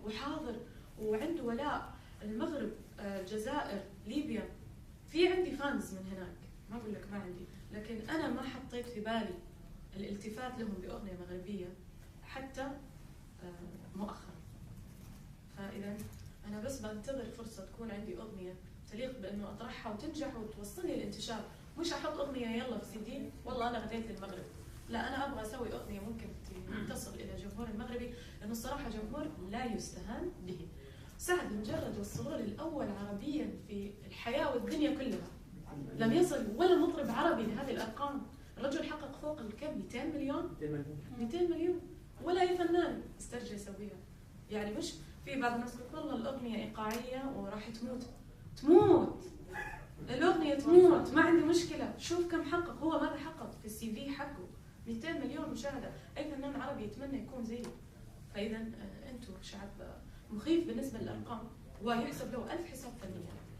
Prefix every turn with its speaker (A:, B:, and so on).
A: وحاضر وعنده ولاء. المغرب، الجزائر، ليبيا، في عندي فانز من هناك، ما أقول لك ما عندي، لكن أنا ما حطيت في بالي الالتفات لهم بأغنية مغربية حتى مؤخرا. فإذا أنا بس بنتظر فرصة تكون عندي أغنية تليق بأنه أطرحها وتنجح وتوصلني الانتشار، مش أحط أغنية يلا في CD والله أنا غنيت للمغرب. لا، أنا أبغى أسوي أغنية ممكن تصل إلى الجمهور المغربي، لأنه الصراحة جمهور لا يستهان به. سعد مجرد وصلوا للأول عربيا في الحياة والدنيا كلها، لم يصل ولا مطرب عربي لهذه الأرقام. الرجل حقق فوق الكم 200 مليون 200 مليون، ولا أي فنان استرجع يسويها. يعني مش في بعض الناس يقول والله الأغنية إيقاعية وراح تموت الأغنية تموت، ما عندي مشكلة. شوف كم حقق هو، ماذا حقق في CV حقه 200 مليون مشاهدة. أي فنان عربي يتمنى يكون زيه. فإذا أنتم شعب مخيف بالنسبة للأرقام ويحسب له 1000 حساب فنية.